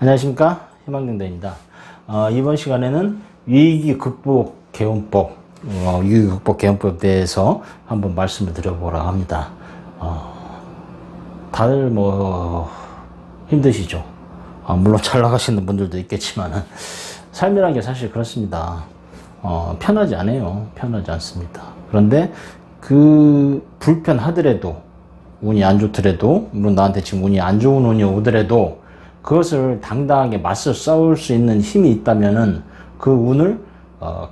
안녕하십니까, 희망경대입니다. 이번 시간에는 위기 극복 개운법, 위기 극복 개운법에 대해서 한번 말씀을 드려보라 합니다. 다들 힘드시죠? 물론 잘 나가시는 분들도 있겠지만 삶이라는 게 사실 그렇습니다. 편하지 않아요. 편하지 않습니다. 그런데 그 불편하더라도, 운이 안 좋더라도, 물론 나한테 지금 운이 안 좋은 운이 오더라도 그것을 당당하게 맞서 싸울 수 있는 힘이 있다면은 그 운을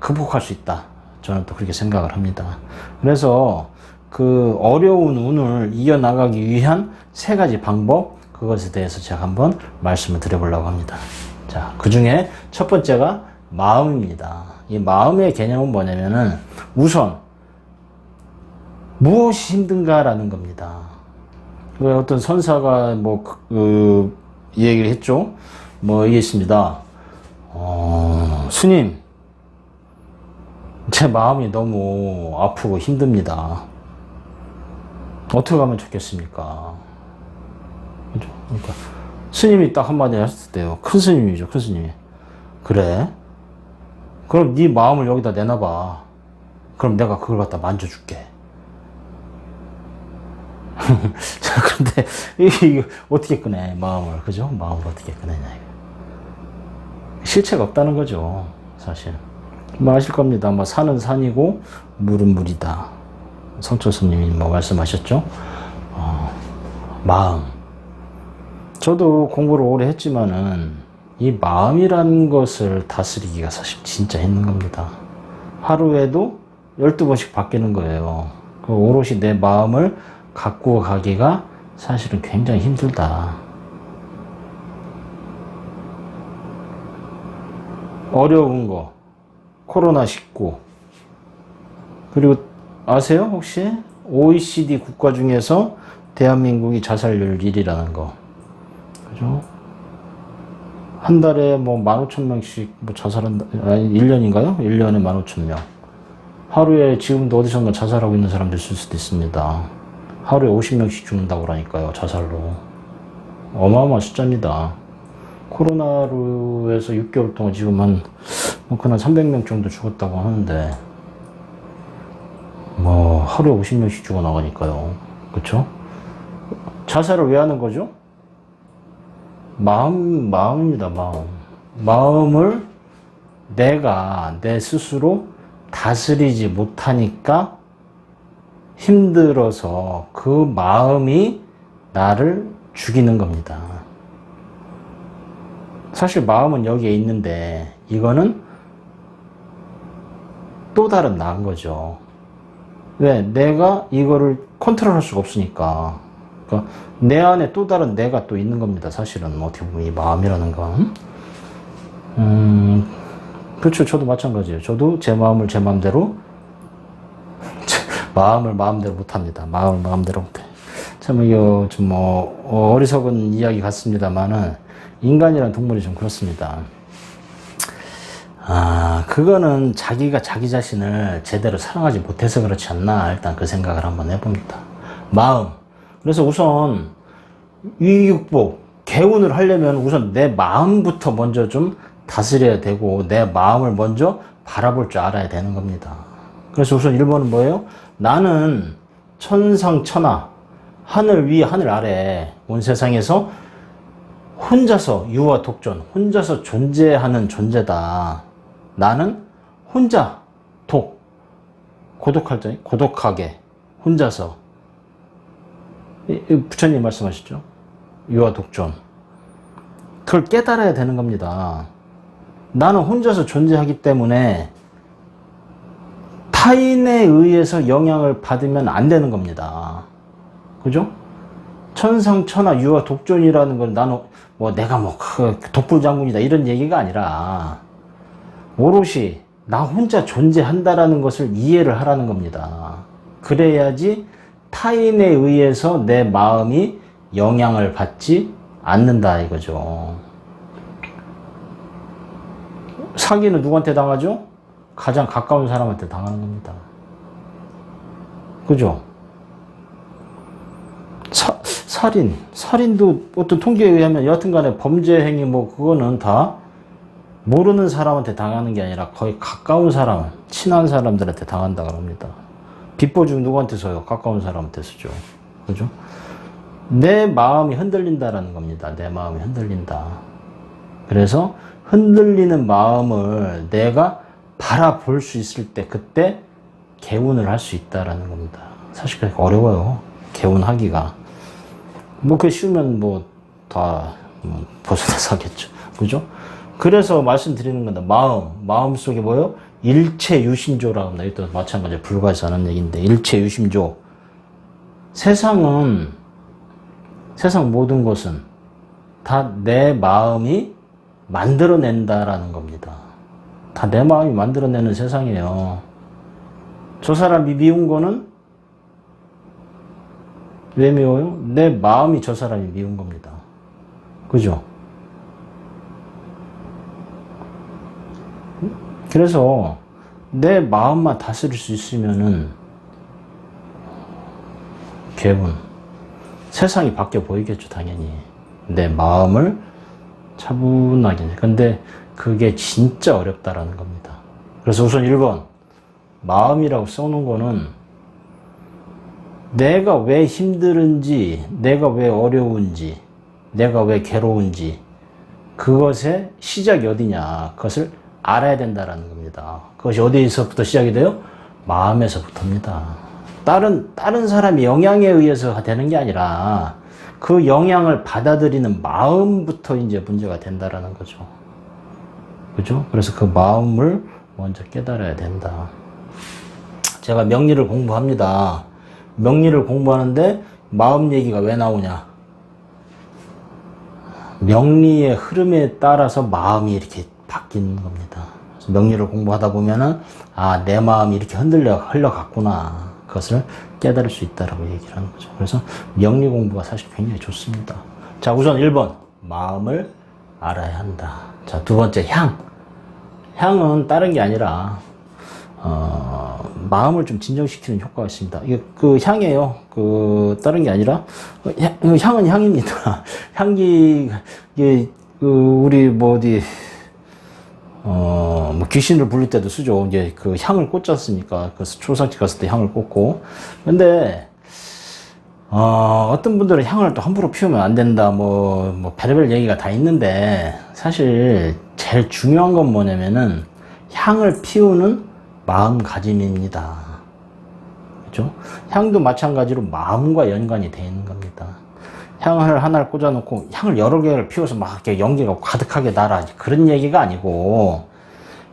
극복할 수 있다. 저는 또 그렇게 생각을 합니다. 그래서 그 어려운 운을 이겨나가기 위한 세 가지 방법, 그것에 대해서 제가 한번 말씀을 드려보려고 합니다. 자, 그 중에 첫 번째가 마음입니다. 이 마음의 개념은 뭐냐면은 우선 무엇이 힘든가라는 겁니다. 왜 어떤 선사가 이 얘기를 했죠. 이게 있습니다. 스님, 제 마음이 너무 아프고 힘듭니다. 어떻게 하면 좋겠습니까? 그죠? 그러니까 스님이 딱 한마디 하셨을 때요. 큰 스님이죠, 큰 스님이. 그래? 그럼 네 마음을 여기다 내놔봐. 그럼 내가 그걸 갖다 만져줄게. 자, 그런데 이거 어떻게 꺼내, 마음을. 그죠? 마음을 어떻게 꺼내냐, 이거. 실체가 없다는 거죠, 사실. 아실 겁니다. 산은 산이고 물은 물이다. 성철스님이 말씀하셨죠. 마음. 저도 공부를 오래 했지만은 이 마음이라는 것을 다스리기가 사실 진짜 힘든 겁니다. 하루에도 12번씩 바뀌는 거예요. 오롯이 내 마음을 갖고 가기가 사실은 굉장히 힘들다. 어려운 거, 코로나19. 그리고 아세요? 혹시? OECD 국가 중에서 대한민국이 자살률 1위라는 거. 그죠? 한 달에 15,000명씩 자살한다. 1년인가요? 1년에 15,000명. 하루에 지금도 어디선가 자살하고 있는 사람들 있을 수도 있습니다. 하루에 50명씩 죽는다고 그러니까요, 자살로. 어마어마한 숫자입니다. 코로나로 해서 6개월 동안 지금 한 300명 정도 죽었다고 하는데, 하루에 50명씩 죽어나가니까요. 그쵸? 자살을 왜 하는 거죠? 마음입니다, 마음. 마음을 내가, 내 스스로 다스리지 못하니까 힘들어서 그 마음이 나를 죽이는 겁니다. 사실 마음은 여기에 있는데 이거는 또 다른 나인 거죠. 왜? 내가 이거를 컨트롤할 수가 없으니까. 그러니까 내 안에 또 다른 내가 또 있는 겁니다. 사실은 어떻게 보면 이 마음이라는 건. 그렇죠. 저도 마찬가지예요. 저도 제 마음을 제 마음대로 마음을 마음대로 못합니다. 마음을 마음대로 못해. 참, 이거 좀 어리석은 이야기 같습니다만은, 인간이라는 동물이 좀 그렇습니다. 그거는 자기가 자기 자신을 제대로 사랑하지 못해서 그렇지 않나, 일단 그 생각을 한번 해봅니다. 마음. 그래서 우선, 위기극복, 개운을 하려면 우선 내 마음부터 먼저 좀 다스려야 되고, 내 마음을 먼저 바라볼 줄 알아야 되는 겁니다. 그래서 우선 1번은 뭐예요? 나는 천상천하, 하늘 위, 하늘 아래 온 세상에서 혼자서 유아독존, 혼자서 존재하는 존재다. 나는 혼자, 고독하게, 혼자서. 부처님 말씀하시죠. 유아독존. 그걸 깨달아야 되는 겁니다. 나는 혼자서 존재하기 때문에 타인에 의해서 영향을 받으면 안 되는 겁니다. 그죠? 천상천하 유아독존이라는 건 나는 내가 독불장군이다 이런 얘기가 아니라 오롯이 나 혼자 존재한다라는 것을 이해를 하라는 겁니다. 그래야지 타인에 의해서 내 마음이 영향을 받지 않는다 이거죠. 사기는 누구한테 당하죠? 가장 가까운 사람한테 당하는 겁니다. 그죠? 살인도 어떤 통계에 의하면 여하튼간에 범죄 행위 뭐 그거는 다 모르는 사람한테 당하는 게 아니라 거의 가까운 사람, 친한 사람들한테 당한다고 합니다. 빚보증 누구한테 써요? 가까운 사람한테 쓰죠. 그죠? 내 마음이 흔들린다라는 겁니다. 내 마음이 흔들린다. 그래서 흔들리는 마음을 내가 바라볼 수 있을 때 그때 개운을 할 수 있다라는 겁니다. 사실 그렇게 어려워요. 개운하기가. 뭐 그게 쉬우면 뭐 다 벗어나서 하겠죠. 그죠? 그래서 말씀드리는 건데 마음 속에 뭐요? 일체유심조라고 합니다. 이것도 마찬가지로 불가에서 하는 얘기인데 일체유심조. 세상 모든 것은 다 내 마음이 만들어낸다라는 겁니다. 다 내 마음이 만들어내는 세상이에요. 저 사람이 미운 거는 왜 미워요? 내 마음이 저 사람이 미운 겁니다. 그죠? 그래서 내 마음만 다스릴 수 있으면은 개운. 세상이 바뀌어 보이겠죠, 당연히. 내 마음을 차분하게. 근데 그게 진짜 어렵다라는 겁니다. 그래서 우선 1번. 마음이라고 써놓은 거는 내가 왜 힘들은지, 내가 왜 어려운지, 내가 왜 괴로운지, 그것의 시작이 어디냐, 그것을 알아야 된다라는 겁니다. 그것이 어디에서부터 시작이 돼요? 마음에서부터입니다. 다른 사람의 영향에 의해서 되는 게 아니라 그 영향을 받아들이는 마음부터 이제 문제가 된다라는 거죠. 그죠? 그래서 그 마음을 먼저 깨달아야 된다. 제가 명리를 공부합니다. 명리를 공부하는데 마음 얘기가 왜 나오냐? 명리의 흐름에 따라서 마음이 이렇게 바뀌는 겁니다. 그래서 명리를 공부하다 보면은 내 마음이 이렇게 흘러갔구나. 그것을 깨달을 수 있다라고 얘기를 하는 거죠. 그래서 명리 공부가 사실 굉장히 좋습니다. 자, 우선 1번 마음을 알아야 한다. 자, 두 번째 향은 다른 게 아니라 마음을 좀 진정시키는 효과가 있습니다. 이게 그 향이에요. 다른 게 아니라 향은 향입니다. 향기 이게 우리 뭐 어디 뭐 귀신을 부를 때도 쓰죠. 이제 그 향을 꽂지 않습니까? 그래서 초상집 갔을 때 향을 꽂고. 근데 어떤 분들은 향을 또 함부로 피우면 안 된다. 뭐 별의별 얘기가 다 있는데 사실 제일 중요한 건 뭐냐면은 향을 피우는 마음가짐입니다. 그죠? 향도 마찬가지로 마음과 연관이 되어 있는 겁니다. 향을 하나를 꽂아놓고 향을 여러 개를 피워서 막 이렇게 연기가 가득하게 날아. 그런 얘기가 아니고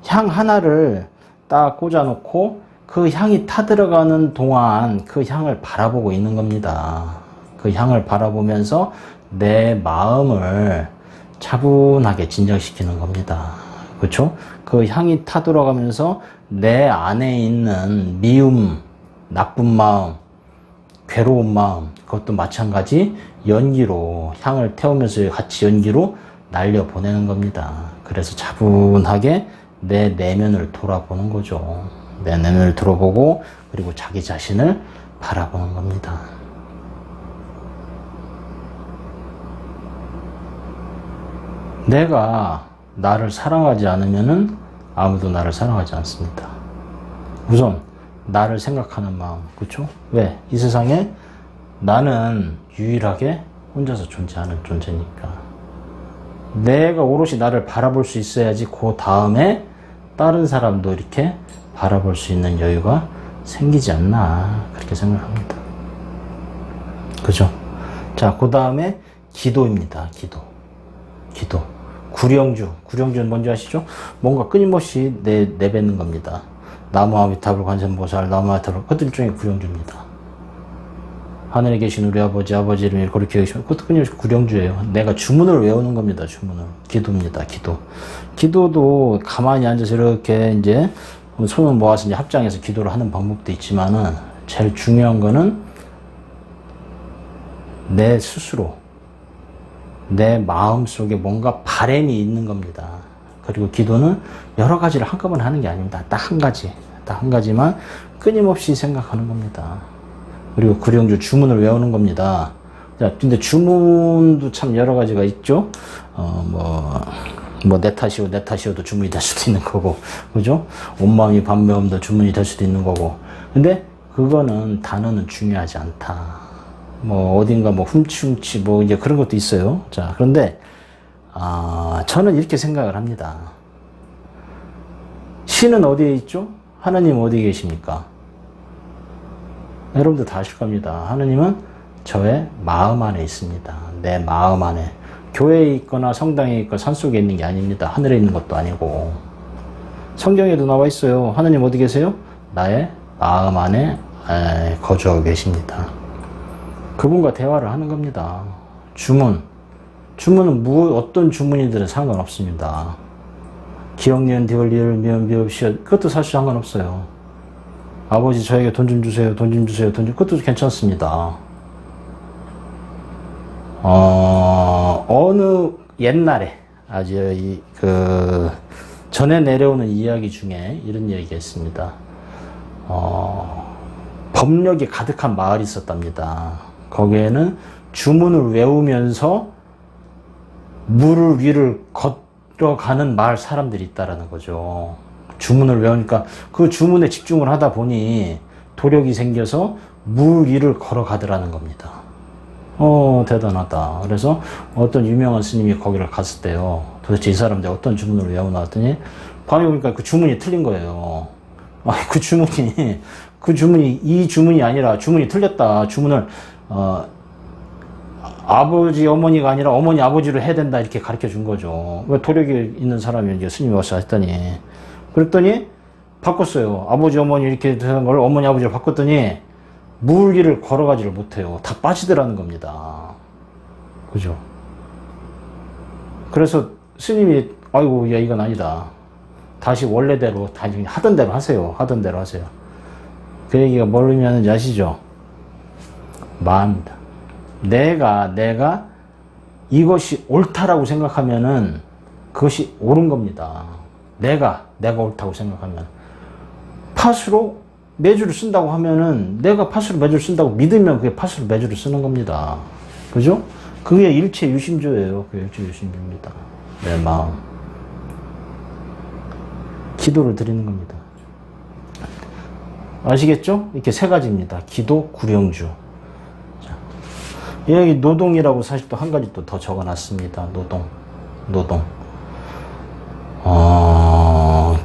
향 하나를 딱 꽂아놓고 그 향이 타들어가는 동안 그 향을 바라보고 있는 겁니다. 그 향을 바라보면서 내 마음을 차분하게 진정시키는 겁니다. 그렇죠? 그 향이 타들어가면서 내 안에 있는 미움, 나쁜 마음, 괴로운 마음, 그것도 마찬가지 연기로 향을 태우면서 같이 연기로 날려보내는 겁니다. 그래서 차분하게 내 내면을 돌아보는 거죠. 내 내면을 돌아보고 그리고 자기 자신을 바라보는 겁니다. 내가 나를 사랑하지 않으면은 아무도 나를 사랑하지 않습니다. 우선 나를 생각하는 마음, 그렇죠? 왜? 이 세상에 나는 유일하게 혼자서 존재하는 존재니까. 내가 오롯이 나를 바라볼 수 있어야지 그 다음에 다른 사람도 이렇게 바라볼 수 있는 여유가 생기지 않나 그렇게 생각합니다. 그죠? 자, 그 다음에 기도입니다. 기도. 구령주는 뭔지 아시죠? 뭔가 끊임없이 내뱉는 겁니다. 나무아미타불 관세음보살, 나무아미타불, 그것도 일종의 구령주입니다. 하늘에 계신 우리 아버지 이름 그렇게 계시면 그것도 끊임없이 구령주예요. 내가 주문을 외우는 겁니다. 주문을. 기도입니다. 기도도 가만히 앉아서 이렇게 이제 손을 모아서 이제 합장해서 기도를 하는 방법도 있지만은 제일 중요한 거는 내 스스로 내 마음 속에 뭔가 바람이 있는 겁니다. 그리고 기도는 여러 가지를 한꺼번에 하는 게 아닙니다. 딱 한 가지만 끊임없이 생각하는 겁니다. 그리고 구령주 주문을 외우는 겁니다. 자, 근데 주문도 참 여러 가지가 있죠. 내 탓이오도 주문이 될 수도 있는 거고, 그죠? 온 마음이 반매움도 주문이 될 수도 있는 거고. 근데 그거는 단어는 중요하지 않다. 어딘가 훔치 이제 그런 것도 있어요. 자, 그런데 저는 이렇게 생각을 합니다. 신은 어디에 있죠? 하나님 어디에 계십니까? 여러분들 다 아실 겁니다. 하나님은 저의 마음 안에 있습니다. 내 마음 안에. 교회에 있거나 성당에 있거나 산속에 있는 게 아닙니다. 하늘에 있는 것도 아니고. 성경에도 나와 있어요. 하나님 어디 계세요? 나의 마음 안에 거주하고 계십니다. 그분과 대화를 하는 겁니다. 주문은 어떤 주문이든 상관없습니다. 기억, 니은, 디귿, 리을, 미음, 비읍, 시옷, 그것도 사실 상관없어요. 아버지 저에게 돈 좀 주세요. 그것도 괜찮습니다. 어느 옛날에 아주 전에 내려오는 이야기 중에 이런 얘기가 있습니다. 법력이 가득한 마을이 있었답니다. 거기에는 주문을 외우면서 물 위를 걸어가는 마을 사람들이 있다라는 거죠. 주문을 외우니까 그 주문에 집중을 하다 보니 도력이 생겨서 물 위를 걸어가더라는 겁니다. 대단하다. 그래서 어떤 유명한 스님이 거기를 갔을 때요. 도대체 이 사람들 어떤 주문을 외우나 했더니 밤에 오니까 그 주문이 틀린 거예요. 그 주문이 이 주문이 아니라 주문이 틀렸다. 주문을 아버지 어머니가 아니라 어머니 아버지로 해야 된다 이렇게 가르쳐 준 거죠. 왜 도력이 있는 사람이 이제 스님이 와서 했더니 그랬더니 바꿨어요. 아버지 어머니 이렇게 되는 걸 어머니 아버지로 바꿨더니 물 위를 걸어가지를 못해요. 다 빠지더라는 겁니다. 그죠? 그래서 스님이 아이고 야 이건 아니다. 다시 원래대로 다시 하던 대로 하세요. 그 얘기가 뭘 의미하는지 아시죠? 마음입니다. 내가 이것이 옳다라고 생각하면은 그것이 옳은 겁니다. 내가 옳다고 생각하면 팥으로 매주를 쓴다고 하면은 내가 팥으로 매주를 쓴다고 믿으면 그게 팥으로 매주를 쓰는 겁니다. 그죠? 그게 일체 유심조예요. 그게 일체 유심조입니다. 내 마음. 기도를 드리는 겁니다. 아시겠죠? 이렇게 세 가지입니다. 기도, 구령주. 자, 여기 노동이라고 사실 또 한 가지 또 더 적어놨습니다. 노동.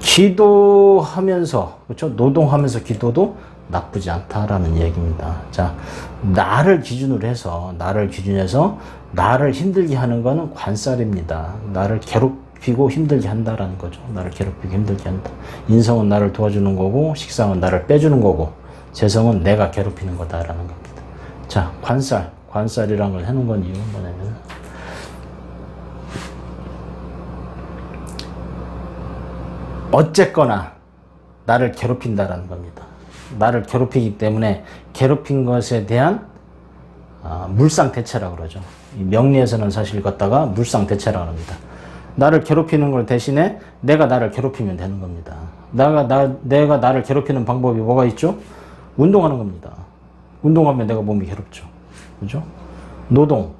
기도하면서, 그렇죠? 노동하면서 기도도 나쁘지 않다라는 얘기입니다. 자, 나를 기준으로 해서 나를 힘들게 하는 거는 관살입니다. 나를 괴롭히고 힘들게 한다라는 거죠. 나를 괴롭히고 힘들게 한다. 인성은 나를 도와주는 거고, 식상은 나를 빼주는 거고, 재성은 내가 괴롭히는 거다라는 겁니다. 자, 관살이라는 걸 해놓은 건 이유는 뭐냐면, 어쨌거나 나를 괴롭힌다라는 겁니다. 나를 괴롭히기 때문에 괴롭힌 것에 대한 물상대체라고 그러죠. 명리에서는 사실 갖다가 물상대체라고 합니다. 나를 괴롭히는 걸 대신에 내가 나를 괴롭히면 되는 겁니다. 내가 나를 괴롭히는 방법이 뭐가 있죠? 운동하는 겁니다. 운동하면 내가 몸이 괴롭죠. 그죠? 노동은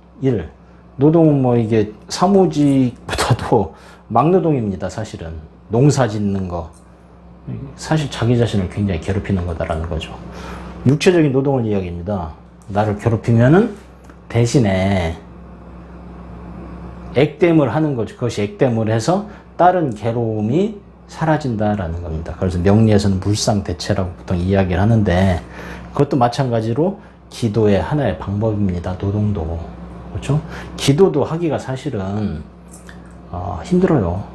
이게 사무직보다도 막노동입니다, 사실은. 농사 짓는 거. 사실 자기 자신을 굉장히 괴롭히는 거다라는 거죠. 육체적인 노동을 이야기합니다. 나를 괴롭히면은 대신에 액땜을 하는 거죠. 그것이 액땜을 해서 다른 괴로움이 사라진다라는 겁니다. 그래서 명리에서는 물상대체라고 보통 이야기를 하는데 그것도 마찬가지로 기도의 하나의 방법입니다. 노동도. 그렇죠? 기도도 하기가 사실은 힘들어요.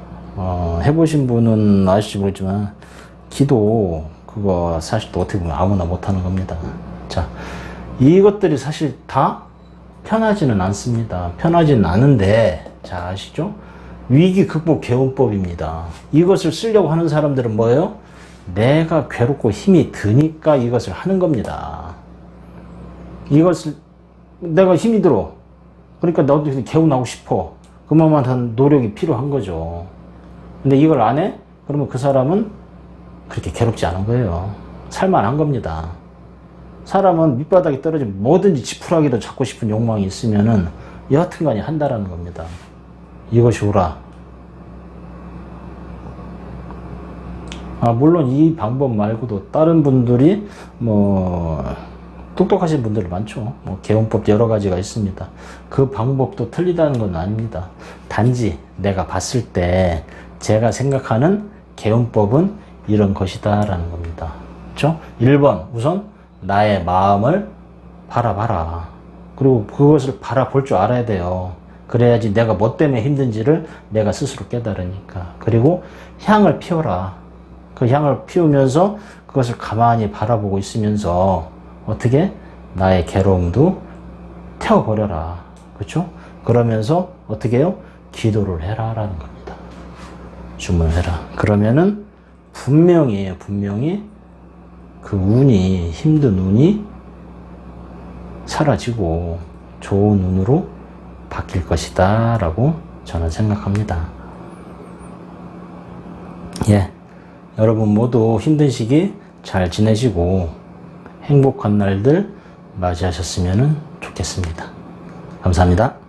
해보신 분은 아실지 모르겠지만 기도 그거 사실 또 어떻게 보면 아무나 못하는 겁니다. 자, 이것들이 사실 다 편하지는 않습니다. 편하지는 않은데 자 아시죠? 위기 극복 개운법입니다. 이것을 쓰려고 하는 사람들은 뭐예요? 내가 괴롭고 힘이 드니까 이것을 하는 겁니다. 이것을 내가 힘이 들어. 그러니까 나도 개운하고 싶어. 그만한 노력이 필요한 거죠. 근데 이걸 안 해? 그러면 그 사람은 그렇게 괴롭지 않은 거예요. 살만한 겁니다. 사람은 밑바닥에 떨어지면 뭐든지 지푸라기로 잡고 싶은 욕망이 있으면은 여하튼간에 한다라는 겁니다. 이것이 오라. 물론 이 방법 말고도 다른 분들이 똑똑하신 분들 많죠. 개운법 여러 가지가 있습니다. 그 방법도 틀리다는 건 아닙니다. 단지 내가 봤을 때 제가 생각하는 개운법은 이런 것이다 라는 겁니다. 그렇죠? 1번 우선 나의 마음을 바라봐라. 그리고 그것을 바라볼 줄 알아야 돼요. 그래야지 내가 뭐 때문에 힘든지를 내가 스스로 깨달으니까. 그리고 향을 피워라. 그 향을 피우면서 그것을 가만히 바라보고 있으면서 어떻게? 나의 괴로움도 태워버려라. 그렇죠? 그러면서 어떻게 해요? 기도를 해라 라는 겁니다. 주문해라. 그러면은 분명히 그 운이, 힘든 운이 사라지고 좋은 운으로 바뀔 것이다 라고 저는 생각합니다. 예, 여러분 모두 힘든 시기 잘 지내시고 행복한 날들 맞이하셨으면 좋겠습니다. 감사합니다.